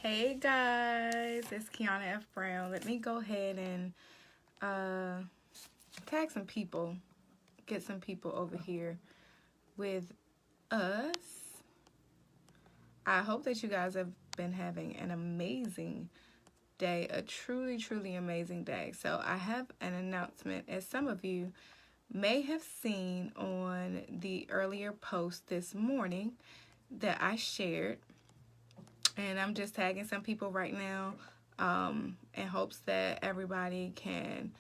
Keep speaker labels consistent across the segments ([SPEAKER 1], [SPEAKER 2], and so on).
[SPEAKER 1] Hey guys, it's Kiana F. Brown. Let me go ahead and tag some people, get some people over here with us. I hope that you guys have been having an amazing day, a truly, truly amazing day. So I have an announcement, as some of you may have seen on the earlier post this morning that I shared. And I'm just tagging some people right now in hopes that everybody can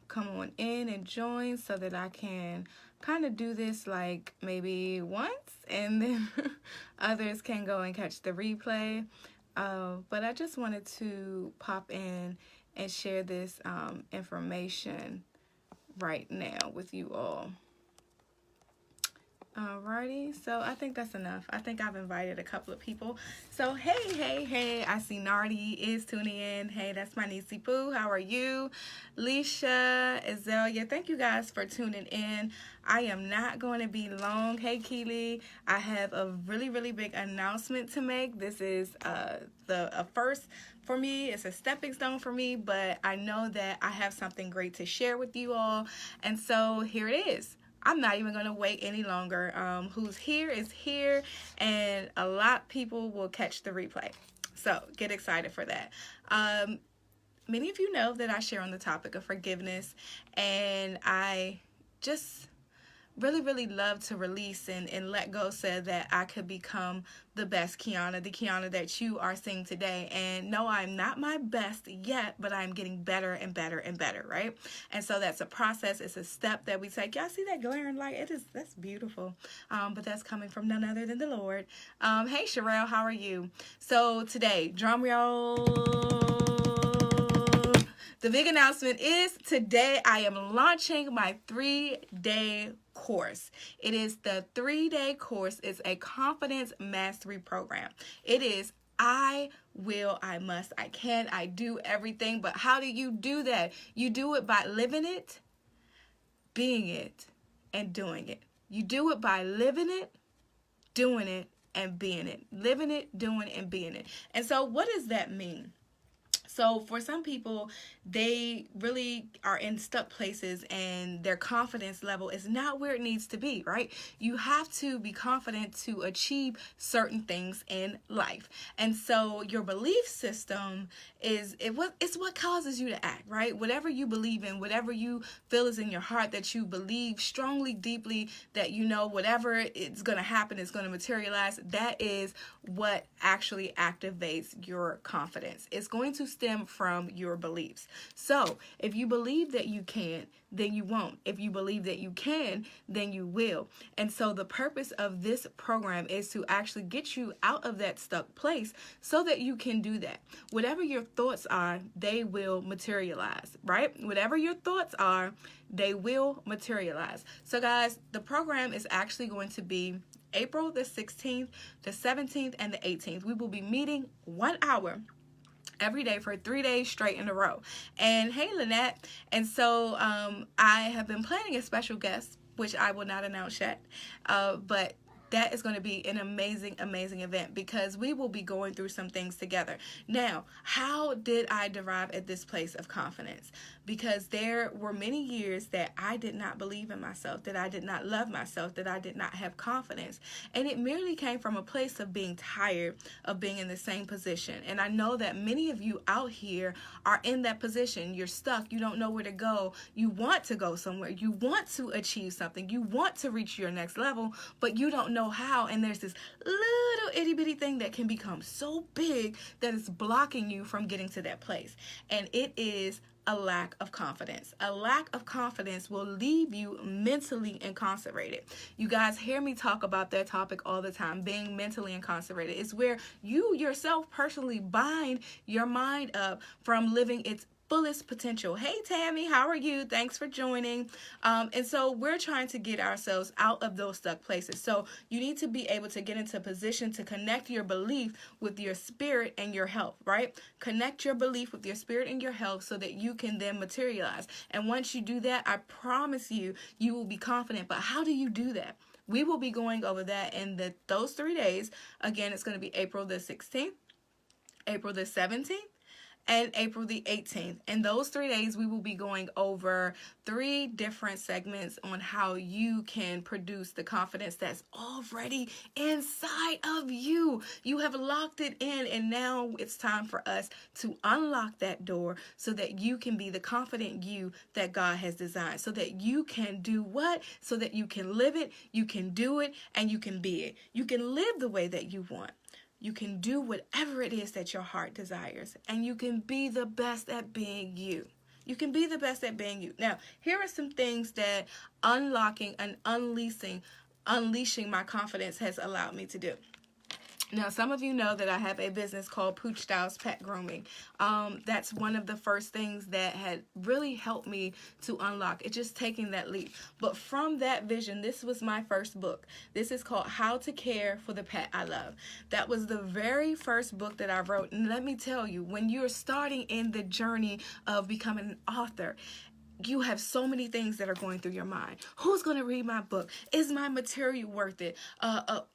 [SPEAKER 1] come on in and join so that I can kind of do this like maybe once and then others can go and catch the replay. But I just wanted to pop in and share this information right now with you all. Alrighty, so I think that's enough. I think I've invited a couple of people. So hey, I see Nardi is tuning in. Hey, that's my niece Pooh. How are you? Leisha, Azalea, thank you guys for tuning in. I am not going to be long. Hey Keely, I have a really, really big announcement to make. This is a first for me. It's a stepping stone for me, but I know that I have something great to share with you all. And so here it is. I'm not even going to wait any longer. Who's here is here, and a lot of people will catch the replay. So get excited for that. Many of you know that I share on the topic of forgiveness, and I just really love to release and let go so that I could become the best Kiana, the Kiana that you are seeing today. And no, I'm not my best yet, but I'm getting better and better and better, right? And so that's a process. It's a step that we take. Y'all see that glaring light? That's beautiful. But that's coming from none other than the Lord. Hey, Sherelle, how are you? So today, drum roll. The big announcement is today I am launching my 3-day course. It is the 3-day course. It's a confidence mastery program. It is I will, I must, I can, I do everything. But how do you do that? You do it by living it, being it, and doing it. You do it by living it, doing it, and being it. Living it, doing it, and being it. And so what does that mean? So for some people, they really are in stuck places and their confidence level is not where it needs to be, right? You have to be confident to achieve certain things in life. And so your belief system it's what causes you to act, right? Whatever you believe in, whatever you feel is in your heart that you believe strongly, deeply, that you know whatever it's going to happen is going to materialize, that is what actually activates your confidence. It's going to stem from your beliefs. So if you believe that you can't, then you won't. If you believe that you can, then you will. And so the purpose of this program is to actually get you out of that stuck place so that you can do that. Whatever your thoughts are, they will materialize, right? Whatever your thoughts are, they will materialize. So guys, the program is actually going to be April the 16th, the 17th, and the 18th. We will be meeting 1 hour every day for 3 days straight in a row. And hey, Lynette. And so I have been planning a special guest, which I will not announce yet, but that is going to be an amazing event because we will be going through some things together. Now, how did I derive at this place of confidence? Because there were many years that I did not believe in myself, that I did not love myself, that I did not have confidence. And it merely came from a place of being tired of being in the same position. And I know that many of you out here are in that position. You're stuck. You don't know where to go. You want to go somewhere. You want to achieve something. You want to reach your next level, but you don't know how. And there's this little itty bitty thing that can become so big that it's blocking you from getting to that place. And it is a lack of confidence. A lack of confidence will leave you mentally incarcerated. You guys hear me talk about that topic all the time, being mentally incarcerated. It's where you yourself personally bind your mind up from living its fullest potential. Hey Tammy, how are you? Thanks for joining. And so we're trying to get ourselves out of those stuck places. So you need to be able to get into a position to connect your belief with your spirit and your health, right? Connect your belief with your spirit and your health so that you can then materialize. And once you do that, I promise you, you will be confident. But how do you do that? We will be going over that in those 3 days. Again, it's going to be April the 16th. April the 17th, and April the 18th. And those 3 days, we will be going over 3 different segments on how you can produce the confidence that's already inside of you. You have locked it in, and now it's time for us to unlock that door so that you can be the confident you that God has designed, so that you can do what? So that you can live it, you can do it, and you can be it. You can live the way that you want. You can do whatever it is that your heart desires, and you can be the best at being you. You can be the best at being you. Now, here are some things that unlocking and unleashing my confidence has allowed me to do. Now, some of you know that I have a business called Pooch Styles Pet Grooming. That's one of the first things that had really helped me to unlock it, just taking that leap. But from that vision, this was my first book. This is called How to Care for the Pet I Love. That was the very first book that I wrote. And let me tell you, when you're starting in the journey of becoming an author, you have so many things that are going through your mind. Who's going to read my book? Is my material worth it?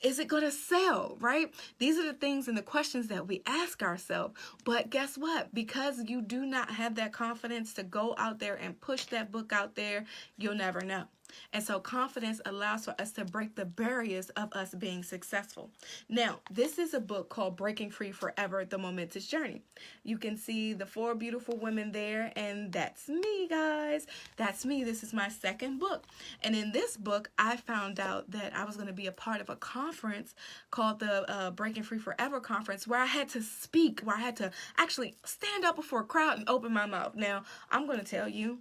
[SPEAKER 1] Is it going to sell, right? These are the things and the questions that we ask ourselves. But guess what? Because you do not have that confidence to go out there and push that book out there, you'll never know. And so confidence allows for us to break the barriers of us being successful. Now, this is a book called Breaking Free Forever, The Momentous Journey. You can see the 4 beautiful women there, and that's me, guys. That's me. This is my second book. And in this book, I found out that I was going to be a part of a conference called the Breaking Free Forever Conference, where I had to speak, where I had to actually stand up before a crowd and open my mouth. Now, I'm going to tell you,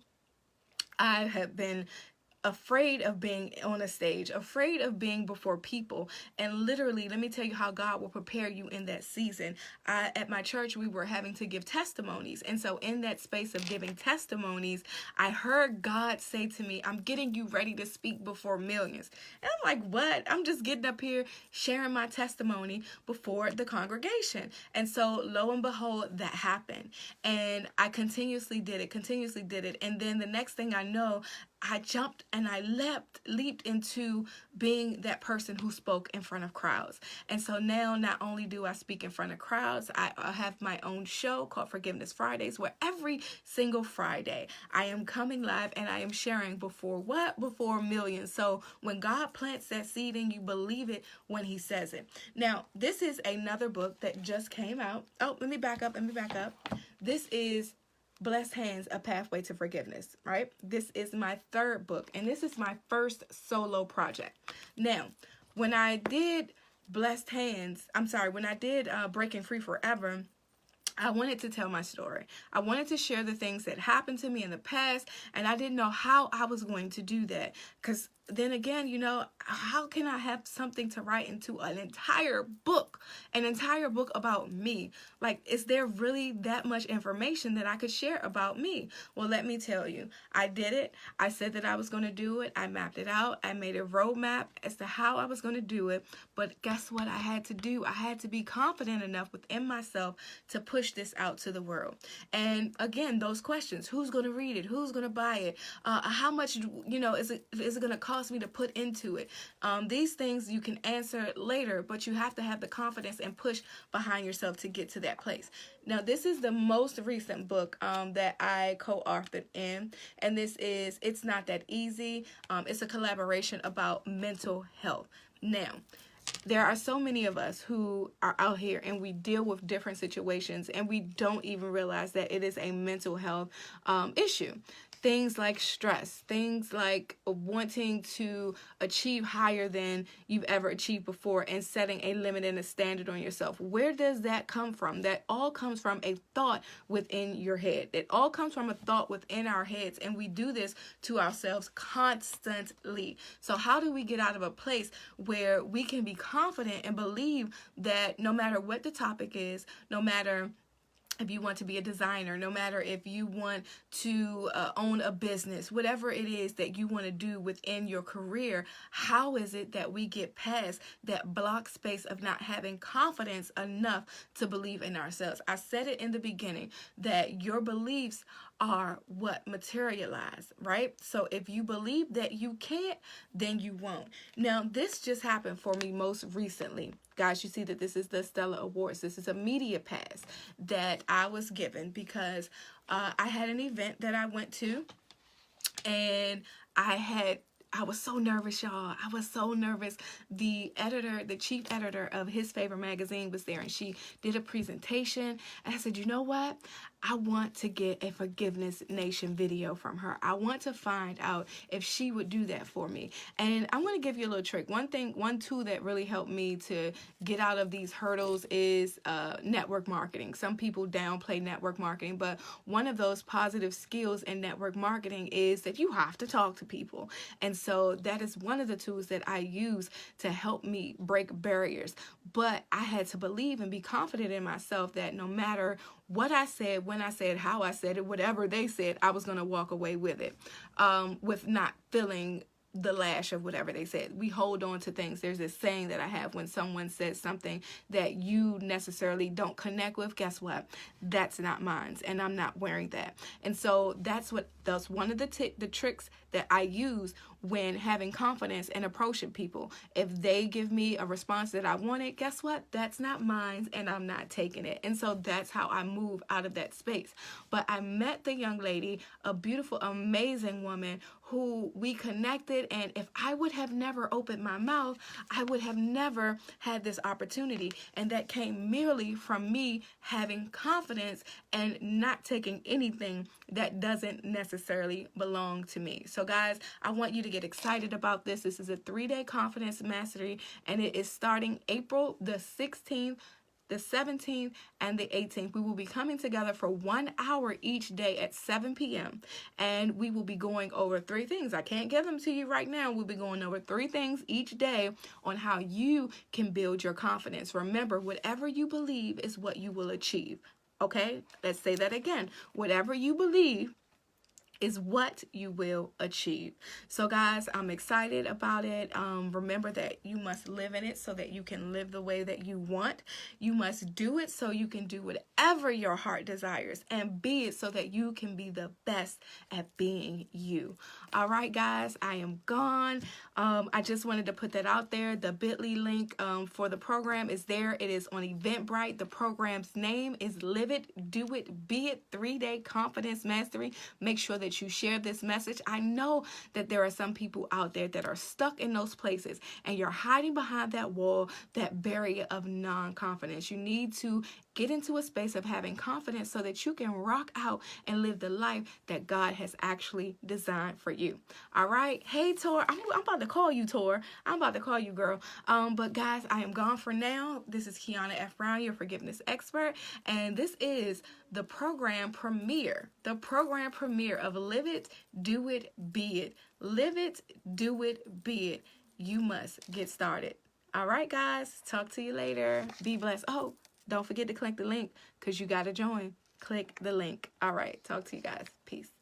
[SPEAKER 1] I have been afraid of being on a stage, afraid of being before people. And literally, let me tell you how God will prepare you in that season. At my church, we were having to give testimonies. And so in that space of giving testimonies, I heard God say to me, I'm getting you ready to speak before millions. And I'm like, what? I'm just getting up here sharing my testimony before the congregation. And so lo and behold, that happened. And I continuously did it. And then the next thing I know, I jumped and I leaped into being that person who spoke in front of crowds. And so now not only do I speak in front of crowds, I have my own show called Forgiveness Fridays, where every single Friday I am coming live and I am sharing before what? Before millions. So when God plants that seed and you believe it when he says it. Now, this is another book that just came out. Oh, let me back up. This is Blessed Hands, A Pathway to Forgiveness, right? This is my 3rd book, and this is my first solo project. Now, when I did Breaking Free Forever, I wanted to tell my story. I wanted to share the things that happened to me in the past, and I didn't know how I was going to do that. Because then again, how can I have something to write into an entire book about me? Like, is there really that much information that I could share about me? Well, let me tell you, I did it. I said that I was going to do it. I mapped it out. I made a roadmap as to how I was going to do it. But guess what I had to do? I had to be confident enough within myself to push this out to the world. And again, those questions: who's going to read it? Who's going to buy it? How much, is it going to cost me to put into it? These things you can answer later, but you have to have the confidence and push behind yourself to get to that place. Now, this is the most recent book that I co-authored in, and this is It's Not That Easy. It's a collaboration about mental health. Now, there are so many of us who are out here and we deal with different situations and we don't even realize that it is a mental health issue. Things like stress, things like wanting to achieve higher than you've ever achieved before and setting a limit and a standard on yourself. Where does that come from? That all comes from a thought within your head. It all comes from a thought within our heads, and we do this to ourselves constantly. So how do we get out of a place where we can be confident and believe that no matter what the topic is, no matter if you want to be a designer, no matter if you want to own a business, whatever it is that you want to do within your career, how is it that we get past that block space of not having confidence enough to believe in ourselves? I said it in the beginning that your beliefs are what materialize, right? So if you believe that you can't, then you won't. Now, this just happened for me most recently. guys, you see that this is the Stella Awards. This is a media pass that I was given because I had an event that I went to, and I was so nervous, y'all. I was so nervous. The chief editor of his favorite magazine was there, and she did a presentation. And I said, you know what? I want to get a Forgiveness Nation video from her. I want to find out if she would do that for me. And I'm going to give you a little trick. One tool that really helped me to get out of these hurdles is network marketing. Some people downplay network marketing, but one of those positive skills in network marketing is that you have to talk to people. And so that is one of the tools that I use to help me break barriers. But I had to believe and be confident in myself that no matter what I said, when I said, how I said it, whatever they said, I was going to walk away with it, with not feeling the lash of whatever they said. We hold on to things. There's this saying that I have: when someone says something that you necessarily don't connect with, guess what? That's not mine, and I'm not wearing that. And so that's one of the tricks that I use when having confidence and approaching people. If they give me a response that I wanted, guess what? That's not mine, and I'm not taking it. And so that's how I move out of that space. But I met the young lady, a beautiful, amazing woman who we connected, and if I would have never opened my mouth, I would have never had this opportunity. And that came merely from me having confidence and not taking anything that doesn't necessarily belong to me. So guys, I want you to get excited about this. This is a 3-day confidence mastery, and it is starting April the 16th, the 17th, and the 18th. We will be coming together for 1 hour each day at 7 p.m. And we will be going over 3 things. I can't give them to you right now. We'll be going over 3 things each day on how you can build your confidence. Remember, whatever you believe is what you will achieve. Okay? Let's say that again. Whatever you believe is what you will achieve. So guys, I'm excited about it. Remember that you must live in it so that you can live the way that you want. You must do it so you can do whatever your heart desires, and be it so that you can be the best at being you. All right, guys, I am gone. I just wanted to put that out there. The bit.ly link for the program is there. It is on Eventbrite. The program's name is Live It, Do It, Be It 3-Day Confidence Mastery. Make sure that you share this message. I know that there are some people out there that are stuck in those places, and you're hiding behind that wall, that barrier of non-confidence. You need to get into a space of having confidence so that you can rock out and live the life that God has actually designed for you. All right. Hey, Tor. I'm about to call you, Tor. I'm about to call you, girl. But guys, I am gone for now. This is Kiana F. Brown, your forgiveness expert. And this is the program premiere. The program premiere of Live It, Do It, Be It. Live it, do it, be it. You must get started. All right, guys. Talk to you later. Be blessed. Oh, don't forget to click the link because you got to join. Click the link. All right. Talk to you guys. Peace.